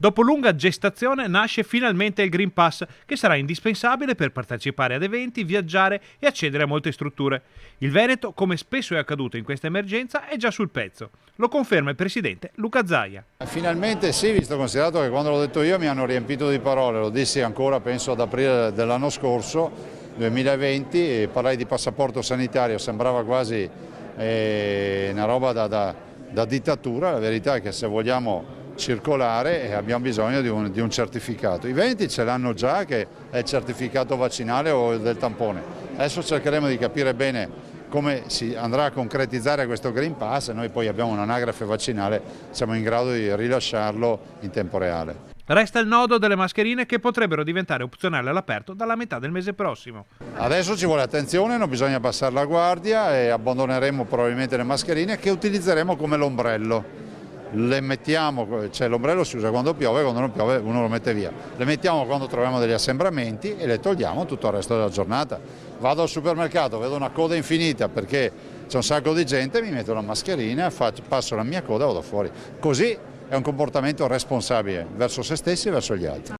Dopo lunga gestazione nasce finalmente il Green Pass, che sarà indispensabile per partecipare ad eventi, viaggiare e accedere a molte strutture. Il Veneto, come spesso è accaduto in questa emergenza, è già sul pezzo. Lo conferma il presidente Luca Zaia. Finalmente sì, visto considerato che quando l'ho detto io mi hanno riempito di parole, lo dissi ancora penso ad aprile dell'anno scorso, 2020, e parlai di passaporto sanitario, sembrava quasi una roba da dittatura. La verità è che se vogliamo circolare abbiamo bisogno di un certificato. I veneti ce l'hanno già, che è il certificato vaccinale o del tampone. Adesso cercheremo di capire bene come si andrà a concretizzare questo Green Pass e noi poi abbiamo un'anagrafe vaccinale, siamo in grado di rilasciarlo in tempo reale. Resta il nodo delle mascherine, che potrebbero diventare opzionali all'aperto dalla metà del mese prossimo. Adesso ci vuole attenzione, non bisogna abbassare la guardia e abbandoneremo probabilmente le mascherine, che utilizzeremo come l'ombrello. Le mettiamo, cioè l'ombrello si usa quando piove, quando non piove uno lo mette via. Le mettiamo quando troviamo degli assembramenti e le togliamo tutto il resto della giornata. Vado al supermercato, vedo una coda infinita perché c'è un sacco di gente, mi metto la mascherina, passo la mia coda e vado fuori. Così è un comportamento responsabile verso se stessi e verso gli altri.